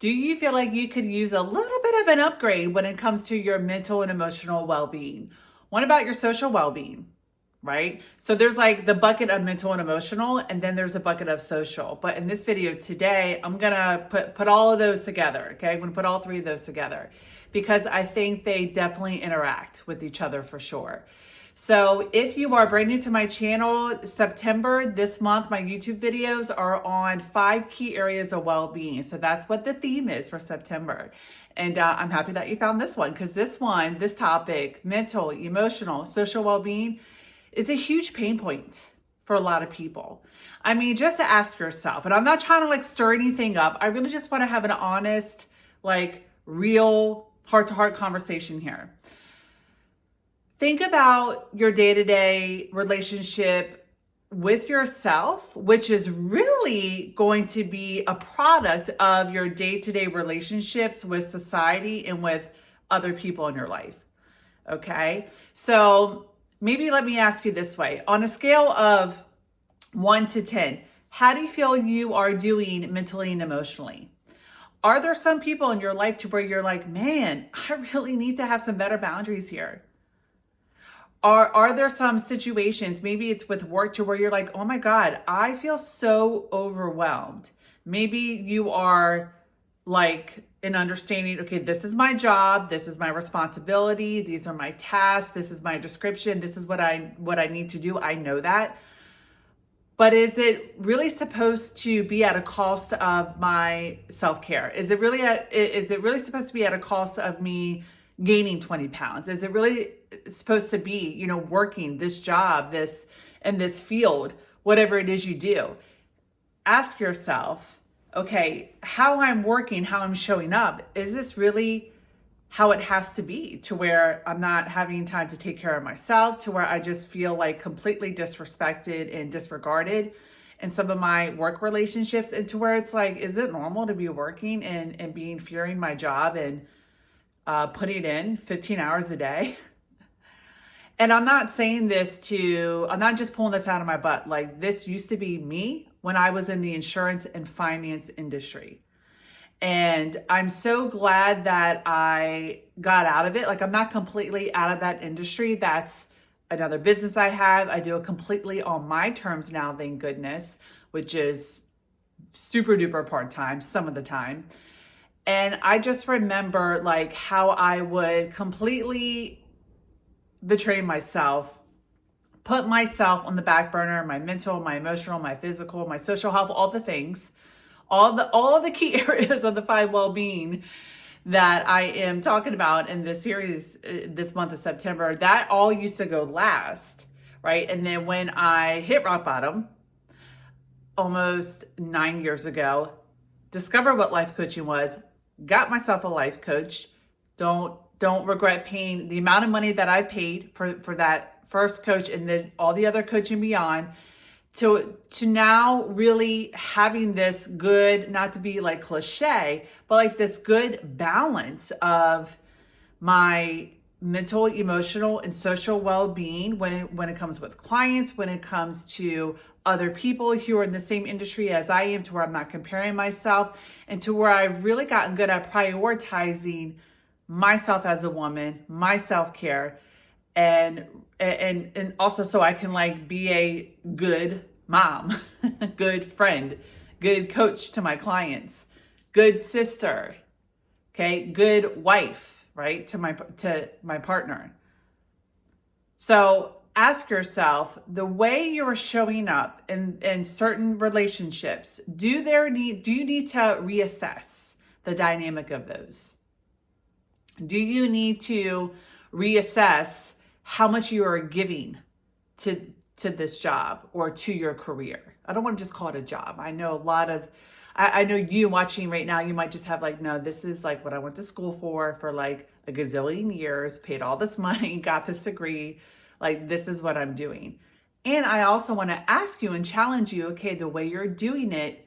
Do you feel like you could use a little bit of an upgrade when it comes to your mental and emotional well-being? What about your social well-being? Right? So there's like the bucket of mental and emotional, and then there's a bucket of social. But in this video today, I'm gonna put all of those together. Okay, I'm gonna put all three of those together because I think they definitely interact with each other for sure. So if you are brand new to my channel, September this month, my YouTube videos are on 5 key areas of well-being. So that's what the theme is for September. And I'm happy that you found this one because this topic, mental, emotional, social well-being, is a huge pain point for a lot of people. I mean, just to ask yourself, and I'm not trying to like stir anything up. I really just want to have an honest, like real heart-to-heart conversation here. Think about your day-to-day relationship with yourself, which is really going to be a product of your day-to-day relationships with society and with other people in your life. Okay? So maybe let me ask you this way. On a scale of 1 to 10, how do you feel you are doing mentally and emotionally? Are there some people in your life to where you're like, man, I really need to have some better boundaries here? Are there some situations, maybe it's with work, to where you're like, oh my God, I feel so overwhelmed. Maybe you are like in understanding, okay, this is my job, this is my responsibility, these are my tasks, this is my description, this is what I need to do. I know that. But is it really supposed to be at a cost of my self-care? Is it really supposed to be at a cost of me gaining 20 pounds? Is it really supposed to be, working this job, this in this field, whatever it is you do? Ask yourself, okay, how I'm working, how I'm showing up, is this really how it has to be, to where I'm not having time to take care of myself, to where I just feel like completely disrespected and disregarded in some of my work relationships, and to where it's like, is it normal to be working and being fearing my job and putting in 15 hours a day? And I'm not saying I'm not just pulling this out of my butt. Like, this used to be me when I was in the insurance and finance industry. And I'm so glad that I got out of it. Like, I'm not completely out of that industry. That's another business I have. I do it completely on my terms now, thank goodness, which is super duper part-time some of the time. And I just remember like how I would completely betray myself, put myself on the back burner, my mental, my emotional, my physical, my social health, all the things, all of the key areas of the 5 well-being that I am talking about in this series this month of September. That all used to go last, right? And then when I hit rock bottom almost 9 years ago, discovered what life coaching was, got myself a life coach. Don't regret paying the amount of money that I paid for that first coach, and then all the other coaching beyond, to now really having this good, not to be like cliche, but like this good balance of my mental, emotional, and social well-being when it comes with clients, when it comes to other people who are in the same industry as I am, to where I'm not comparing myself, and to where I've really gotten good at prioritizing myself as a woman, my self-care, and also so I can like be a good mom, good friend, good coach to my clients, good sister, okay, good wife, right, to my partner. So ask yourself, the way you're showing up in certain relationships, do you need to reassess the dynamic of those? Do you need to reassess how much you are giving to this job or to your career? I don't want to just call it a job. I know I know you watching right now, you might just have like, no, this is like what I went to school for like a gazillion years, paid all this money, got this degree. Like, this is what I'm doing. And I also want to ask you and challenge you, okay, the way you're doing it,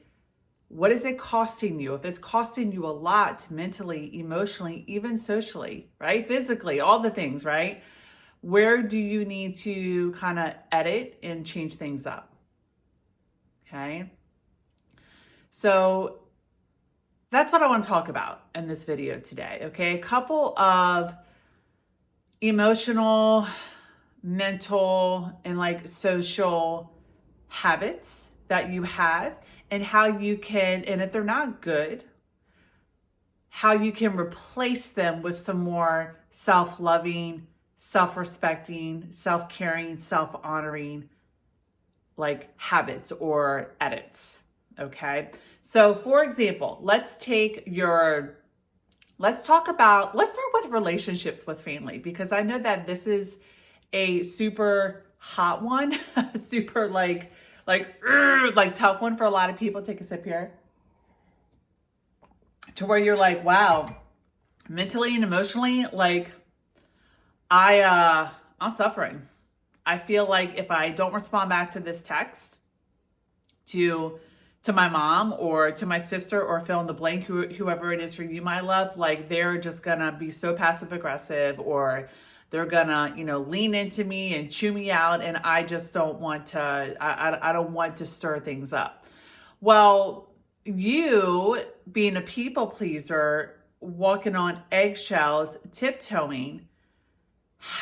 what is it costing you? If it's costing you a lot mentally, emotionally, even socially, right? Physically, all the things, right? Where do you need to kind of edit and change things up? Okay. So that's what I want to talk about in this video today. Okay. A couple of emotional, mental, and like social habits that you have, and how you can, and if they're not good, how you can replace them with some more self-loving, self-respecting, self-caring, self-honoring like habits or edits. Okay. So for example, let's start with relationships with family, because I know that this is a super hot one, super like tough one for a lot of people. Take a sip here. To where you're like, wow, mentally and emotionally, like I'm suffering. I feel like if I don't respond back to this text to my mom or to my sister or fill in the blank, whoever it is for you, my love, like they're just gonna be so passive aggressive, or they're gonna, lean into me and chew me out. And I just don't want to, I don't want to stir things up. Well, you being a people pleaser, walking on eggshells, tiptoeing,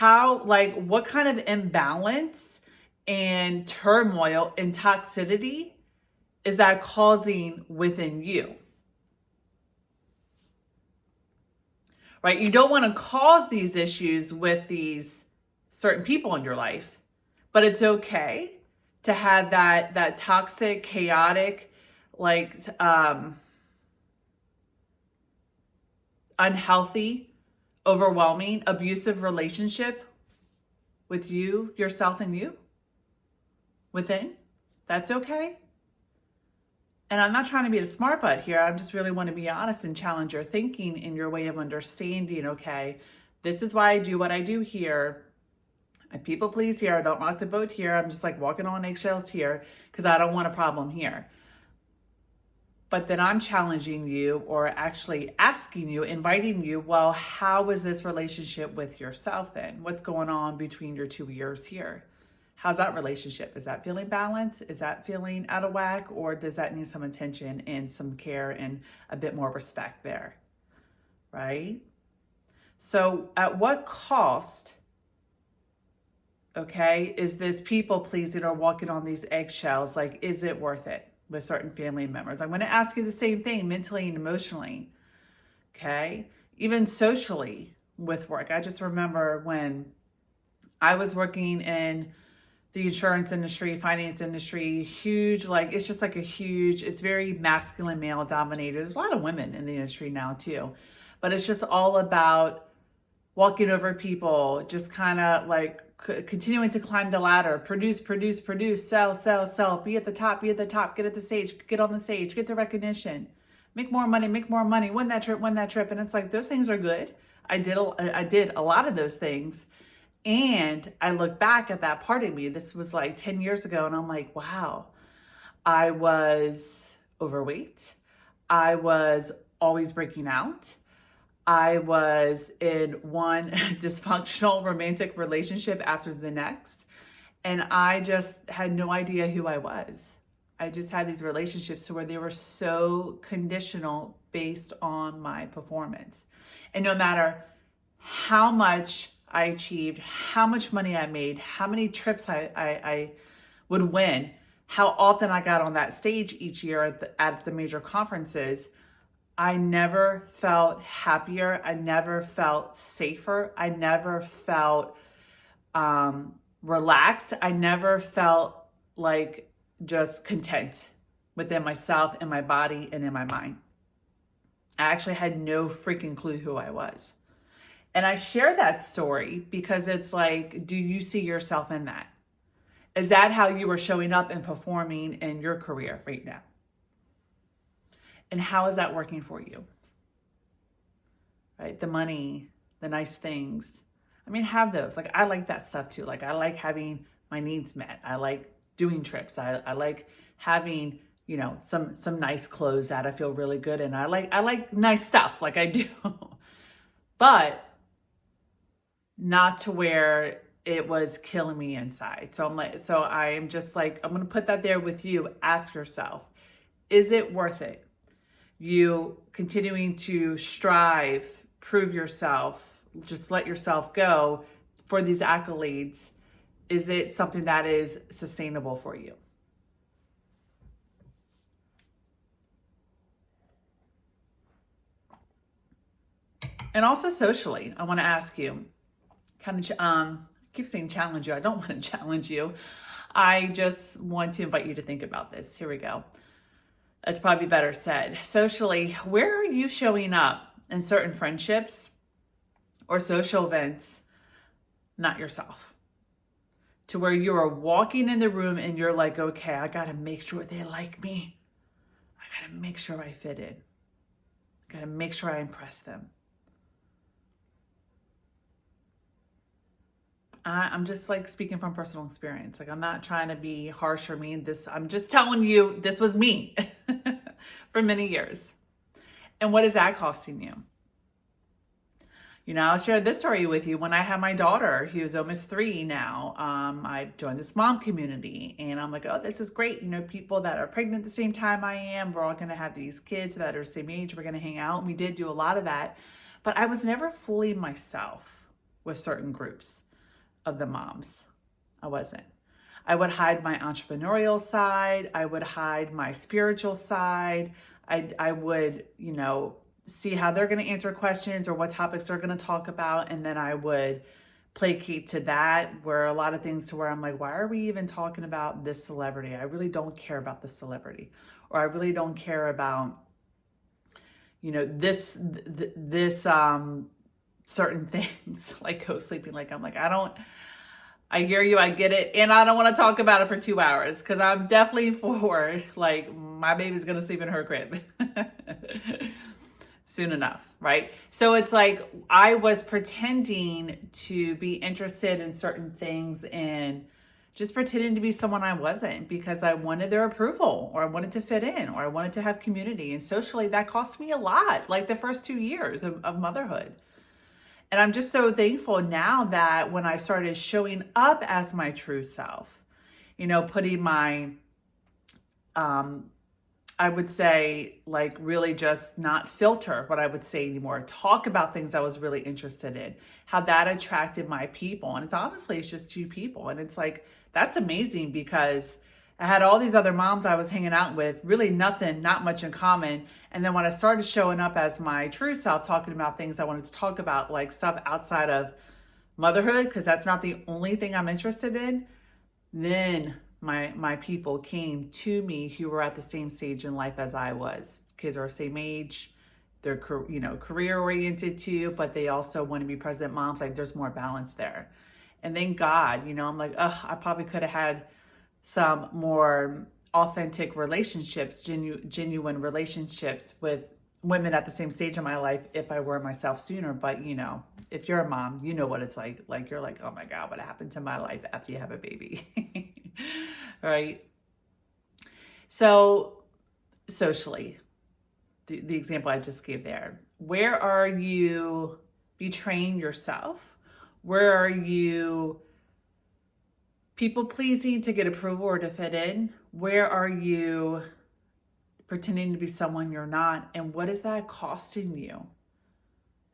what kind of imbalance and turmoil and toxicity is that causing within you? Right? You don't want to cause these issues with these certain people in your life, but it's okay to have that toxic, chaotic, unhealthy, overwhelming, abusive relationship with you, yourself, and you within. That's okay. And I'm not trying to be a smart butt here. I just really want to be honest and challenge your thinking and your way of understanding. Okay, this is why I do what I do here. I people please here. I don't rock the boat here. I'm just like walking on eggshells here because I don't want a problem here. But then I'm challenging you, or actually asking you, inviting you, well, how is this relationship with yourself then? What's going on between your two ears here? How's that relationship? Is that feeling balanced? Is that feeling out of whack? Or does that need some attention and some care and a bit more respect there? Right? So at what cost, okay, is this people pleasing or walking on these eggshells? Like, is it worth it with certain family members? I'm going to ask you the same thing mentally and emotionally. Okay. Even socially with work. I just remember when I was working in the insurance industry, finance industry, huge, it's just like it's very masculine, male dominated. There's a lot of women in the industry now too, but it's just all about walking over people, just kind of continuing to climb the ladder, produce, sell, be at the top, get at the stage, get on the stage, get the recognition, make more money, win that trip. And it's like, those things are good. I did a lot of those things. And I look back at that part of me, this was like 10 years ago, and I'm like, wow, I was overweight. I was always breaking out. I was in one dysfunctional romantic relationship after the next. And I just had no idea who I was. I just had these relationships where they were so conditional based on my performance. And no matter how much I achieved, how much money I made, how many trips I would win, how often I got on that stage each year at the major conferences, I never felt happier. I never felt safer. I never felt relaxed. I never felt like just content within myself and my body and in my mind. I actually had no freaking clue who I was. And I share that story because it's like, do you see yourself in that? Is that how you are showing up and performing in your career right now? And how is that working for you? Right? The money, the nice things. I mean, have those. I like that stuff too. I like having my needs met. I like doing trips. I like having, some nice clothes that I feel really good in. I like nice stuff I do. But not to where it was killing me inside. So I'm going to put that there with you. Ask yourself, is it worth it? you continuing to strive, prove yourself, just let yourself go for these accolades? Is it something that is sustainable for you? And also socially, I want to ask you, kind of, I keep saying challenge you. I don't want to challenge you. I just want to invite you to think about this. Here we go. That's probably better said. Socially, where are you showing up in certain friendships or social events, not yourself? To where you are walking in the room and you're like, okay, I got to make sure they like me. I got to make sure I fit in. I got to make sure I impress them. I'm just like speaking from personal experience. Like, I'm not trying to be harsh or mean. I'm just telling you, this was me for many years. And what is that costing you? You know, I'll share this story with you. When I had my daughter, who is almost 3 now, I joined this mom community, and I'm like, oh, this is great. You know, people that are pregnant at the same time I am, we're all going to have these kids that are the same age. We're going to hang out. And we did do a lot of that, but I was never fully myself with certain groups of the moms. I wasn't. I would hide my entrepreneurial side. I would hide my spiritual side. I would, you know, see how they're going to answer questions or what topics they're going to talk about. And then I would placate to that, where a lot of things to where I'm like, why are we even talking about this celebrity? I really don't care about the celebrity, or I really don't care about, you know, this certain things, like co-sleeping. Like, I'm like, I hear you, I get it, and I don't want to talk about it for 2 hours, because I'm definitely for, like, my baby's gonna sleep in her crib soon enough, right? So it's like I was pretending to be interested in certain things and just pretending to be someone I wasn't, because I wanted their approval, or I wanted to fit in, or I wanted to have community. And socially, that cost me a lot, like the first 2 years of motherhood. And I'm just so thankful now that when I started showing up as my true self, you know, putting my, I would say, like, really just not filter what I would say anymore, talk about things I was really interested in, how that attracted my people. And it's just 2 people. And it's like, that's amazing, because I had all these other moms I was hanging out with, really not much in common. And then when I started showing up as my true self, talking about things I wanted to talk about, like stuff outside of motherhood, because that's not the only thing I'm interested in, then my people came to me who were at the same stage in life as I was. Kids are the same age. They're, you know, career oriented too, but they also want to be present moms. Like, there's more balance there. And thank God, you know, I'm like, I probably could have had some more authentic relationships, genuine relationships with women at the same stage in my life if I were myself sooner. But, you know, if you're a mom, you know what it's like. Like, you're like, oh my God, what happened to my life after you have a baby? Right? So socially, the example I just gave there, where are you betraying yourself? Where are you people pleasing to get approval or to fit in? Where are you pretending to be someone you're not? And what is that costing you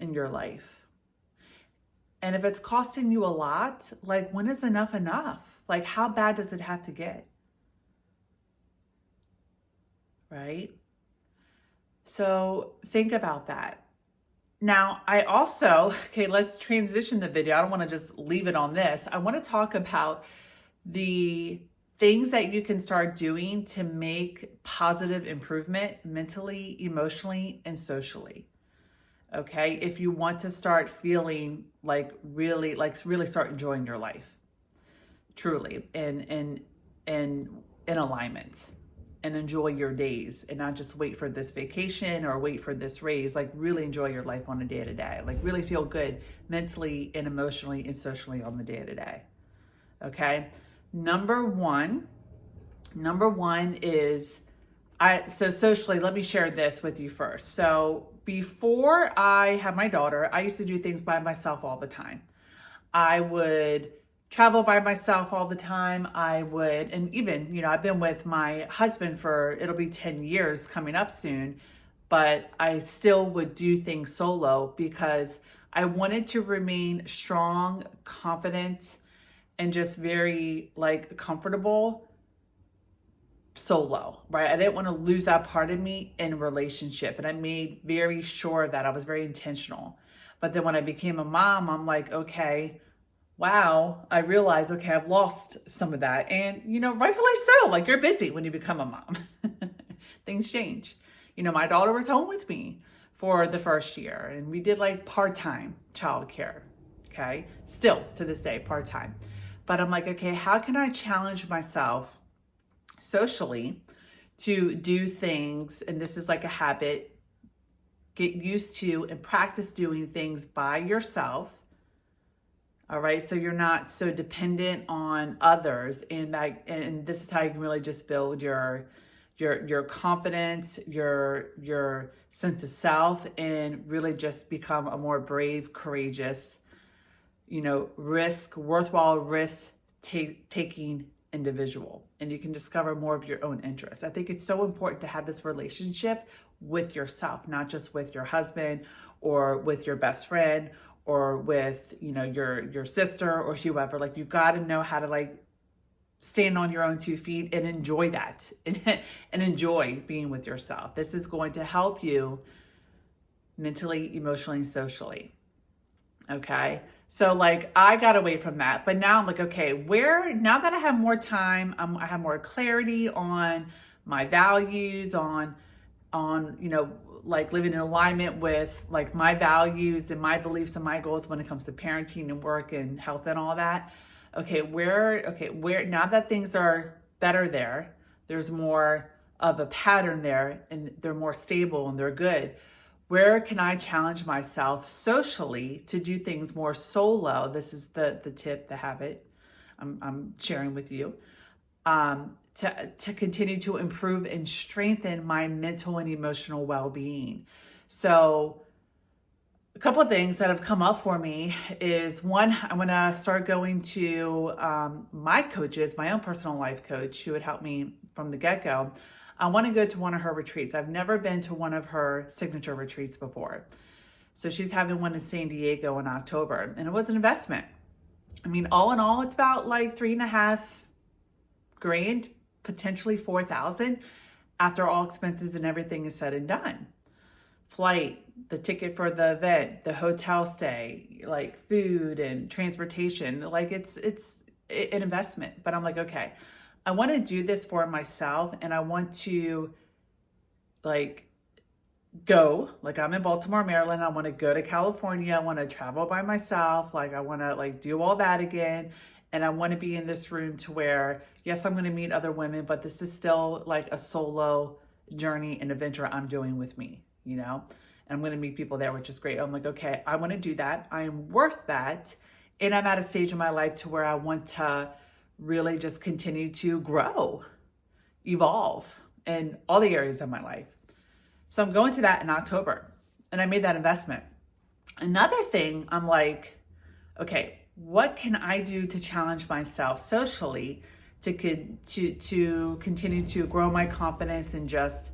in your life? And if it's costing you a lot, like, when is enough enough? Like, how bad does it have to get? Right? So think about that. Now, I also, okay, let's transition the video. I don't want to just leave it on this. I want to talk about the things that you can start doing to make positive improvement mentally, emotionally, and socially. Okay, if you want to start feeling like really start enjoying your life, truly, in alignment, and enjoy your days, and not just wait for this vacation or wait for this raise. Like, really enjoy your life on a day to day. Like, really feel good mentally and emotionally and socially on the day to day. Okay. Number one is so socially, let me share this with you first. So before I had my daughter, I used to do things by myself all the time. I would travel by myself all the time. And even, you know, I've been with my husband for, it'll be 10 years coming up soon. but I still would do things solo because I wanted to remain strong, confident, and just very like comfortable solo, right? I didn't want to lose that part of me in relationship. And I made very sure that I was very intentional. But then when I became a mom, I'm like, okay, wow, I realized, okay, I've lost some of that. And, rightfully so. Like, you're busy when you become a mom. Things change. My daughter was home with me for the first year, and we did like part-time childcare. Okay. Still to this day, part-time. But I'm like, okay, how can I challenge myself socially to do things? And this is like a habit. Get used to and practice doing things by yourself. All right, so you're not so dependent on others, and this is how you can really just build your confidence, your sense of self, and really just become a more brave, courageous, worthwhile risk taking individual, and you can discover more of your own interests. I think it's so important to have this relationship with yourself, not just with your husband or with your best friend or with, your sister or whoever. Like, you got to know how to like stand on your own 2 feet and enjoy that and enjoy being with yourself. This is going to help you mentally, emotionally, and socially. Okay. So like I got away from that, but now I'm like, okay, now that I have more time, I have more clarity on my values, on, like living in alignment with like my values and my beliefs and my goals when it comes to parenting and work and health and all that. Okay, where now that things are better there's more of a pattern there, and they're more stable and they're good. Where can I challenge myself socially to do things more solo? This is the tip, the habit I'm sharing with you. To continue to improve and strengthen my mental and emotional well-being. So a couple of things that have come up for me is, one, I'm going to start going to my coaches, my own personal life coach who would help me from the get-go. I want to go to one of her retreats. I've never been to one of her signature retreats before. So she's having one in San Diego in October, and it was an investment. I mean, all in all, it's about like $3,500, potentially $4,000 after all expenses and everything is said and done. Flight, the ticket for the event, the hotel stay, like food and transportation, like it's an investment. But I'm like, okay, I want to do this for myself, and I want to like go, like I'm in Baltimore, Maryland. I want to go to California. I want to travel by myself. Like I want to like do all that again. And I want to be in this room to where, yes, I'm going to meet other women, but this is still like a solo journey and adventure I'm doing with me, and I'm going to meet people there, which is great. I'm like, okay, I want to do that. I am worth that. And I'm at a stage in my life to where I want to really just continue to grow, evolve in all the areas of my life. So I'm going to that in October, and I made that investment. Another thing, I'm like, okay, what can I do to challenge myself socially to continue to grow my confidence and just,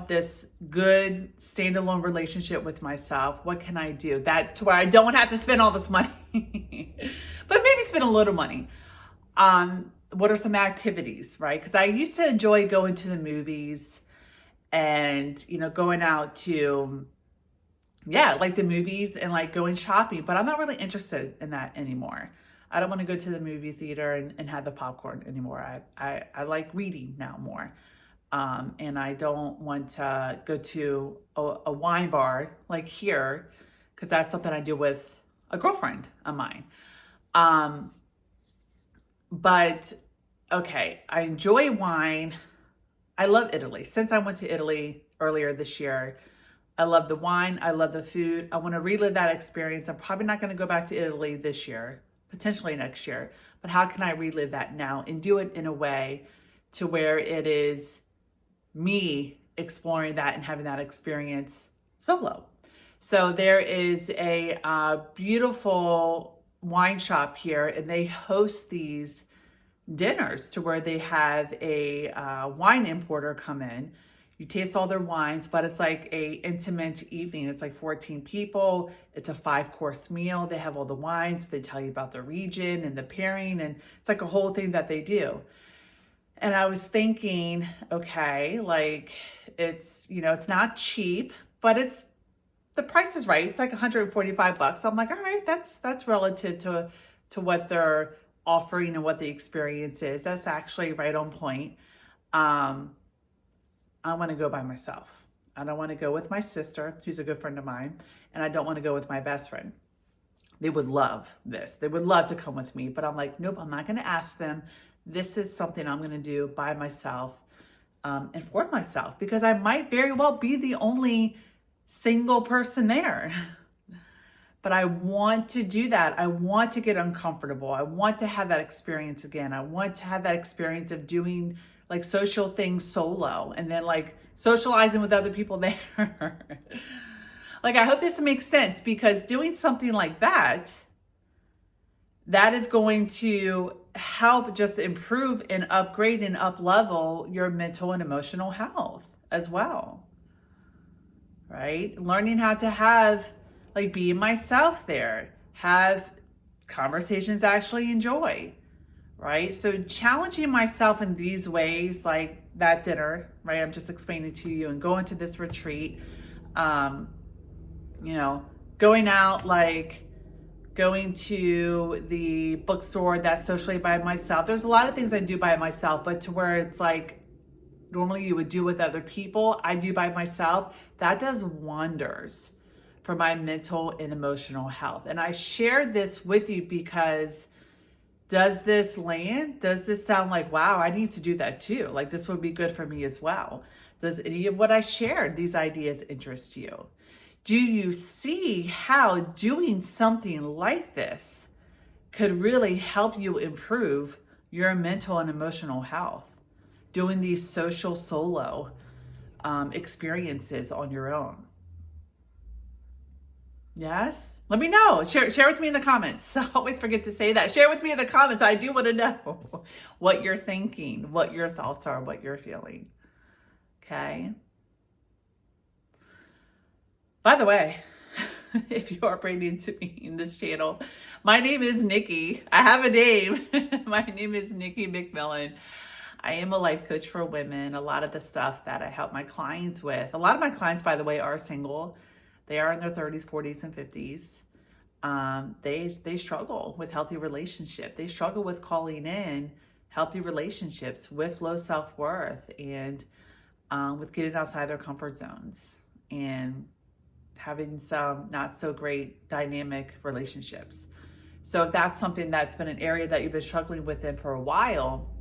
this good standalone relationship with myself? What can I do that to where I don't have to spend all this money, but maybe spend a little money? What are some activities, right? Because I used to enjoy going to the movies and, going out to, like the movies and like going shopping, but I'm not really interested in that anymore. I don't want to go to the movie theater and have the popcorn anymore. I like reading now more. And I don't want to go to a wine bar like here, because that's something I do with a girlfriend of mine. But okay, I enjoy wine. I love Italy. Since I went to Italy earlier this year, I love the wine. I love the food. I want to relive that experience. I'm probably not going to go back to Italy this year, potentially next year. But how can I relive that now and do it in a way to where it is me exploring that and having that experience solo? So there is a beautiful wine shop here, and they host these dinners to where they have a wine importer come in. You taste all their wines, but it's like a intimate evening. It's like 14 people. It's a 5-course meal. They have all the wines. They tell you about the region and the pairing, and it's like a whole thing that they do. And I was thinking, okay, like it's, it's not cheap, but the price is right. It's like $145. I'm like, all right, that's relative to what they're offering and what the experience is. That's actually right on point. I want to go by myself. I don't want to go with my sister, who's a good friend of mine, and I don't want to go with my best friend. They would love this. They would love to come with me, but I'm like, nope, I'm not going to ask them. This is something I'm going to do by myself, and for myself, because I might very well be the only single person there. But I want to do that. I want to get uncomfortable. I want to have that experience again. I want to have that experience of doing like social things solo and then like socializing with other people there. Like, I hope this makes sense, because doing something like that is going to help just improve and upgrade and up level your mental and emotional health as well. Right? Learning how to have, like, be myself there, have conversations I actually enjoy, right? So challenging myself in these ways, like that dinner, right? I'm just explaining to you, and going to this retreat, going out, like going to the bookstore that's socially by myself. There's a lot of things I do by myself, but to where it's like, normally you would do with other people, I do by myself. That does wonders for my mental and emotional health. And I share this with you because does this land? Does this sound like, wow, I need to do that too? Like, this would be good for me as well. Does any of what I shared, these ideas, interest you? Do you see how doing something like this could really help you improve your mental and emotional health? Doing these social solo experiences on your own. Yes? Let me know. Share with me in the comments. I always forget to say that. Share with me in the comments. I do want to know what you're thinking, what your thoughts are, what you're feeling. Okay? By the way, if you are brand new to me in this channel, my name is Nikki. I have a name. My name is Nikki McMillan. I am a life coach for women. A lot of the stuff that I help my clients with, a lot of my clients, by the way, are single. They are in their 30s, 40s, and 50s. They struggle with healthy relationship. They struggle with calling in healthy relationships with low self-worth, and with getting outside their comfort zones and having some not so great dynamic relationships. So if that's something that's been an area that you've been struggling with for a while,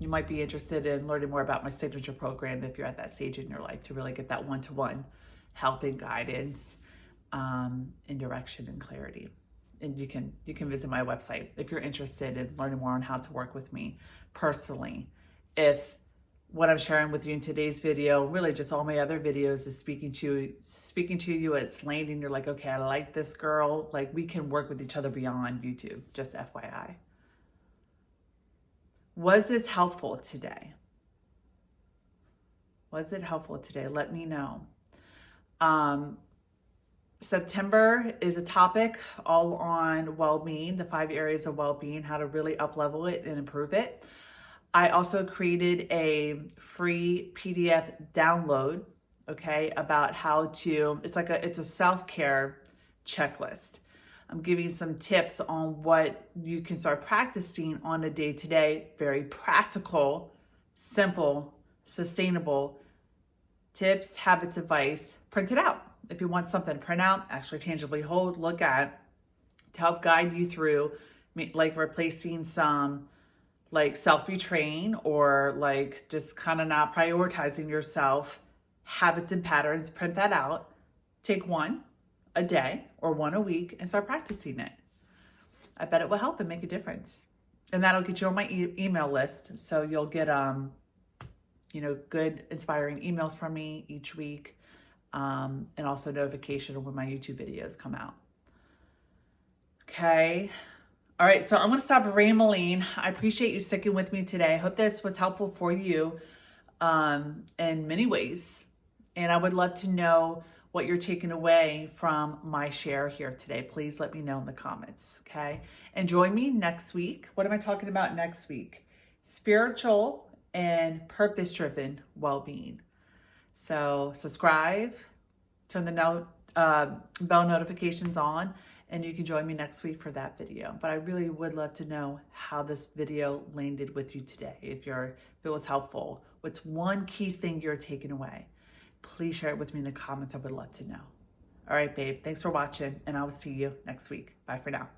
you might be interested in learning more about my signature program if you're at that stage in your life, to really get that one-to-one help and guidance, and direction and clarity. And you can visit my website if you're interested in learning more on how to work with me personally. If what I'm sharing with you in today's video, really just all my other videos, is speaking to you, it's landing, you're like, okay, I like this girl, like we can work with each other beyond YouTube, just FYI. Was this helpful today? Was it helpful today? Let me know. September is a topic all on well-being, the 5 areas of well-being, how to really up-level it and improve it. I also created a free PDF download, okay, about how to, it's a self-care checklist. I'm giving some tips on what you can start practicing on a day-to-day, very practical, simple, sustainable tips, habits, advice. Print it out. If you want something to print out, actually tangibly hold, look at, to help guide you through, like replacing some like self-betraying or like just kind of not prioritizing yourself, habits and patterns. Print that out. Take one a day or one a week and start practicing it. I bet it will help and make a difference. And that'll get you on my email list. So you'll get, good inspiring emails from me each week. And also notification of when my YouTube videos come out. Okay. All right. So I'm going to stop rambling. I appreciate you sticking with me today. I hope this was helpful for you. in many ways. And I would love to know what you're taking away from my share here today. Please let me know in the comments, okay? And join me next week. What am I talking about next week? Spiritual and purpose-driven well-being. So subscribe, turn the bell notifications on, and you can join me next week for that video. But I really would love to know how this video landed with you today. If it was helpful, what's one key thing you're taking away? Please share it with me in the comments. I would love to know. All right, babe. Thanks for watching, and I will see you next week. Bye for now.